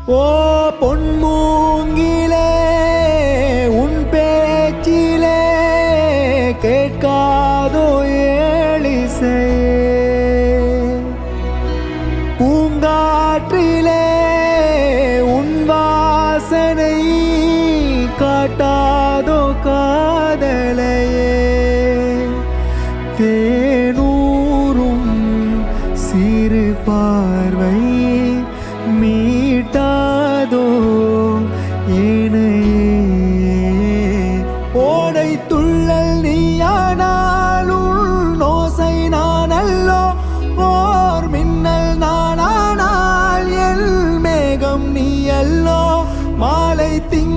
ஓ பொன்மூங்கிலே உன் பேச்சிலே கேட்காதோ ஏழிசையே பூங்காற்றிலே உன் வாசனை காட்டாதோ காதலையே தேனூரும் சிறு பார்வை மீட்டாதோ ஏனையே ஓடை துள்ளல் நீயானால் உன் ஓசை நானல்லோ ஓர் மின்னல் நானானால் எல் மேகம் நீ அல்லோ மாலை திங்கள்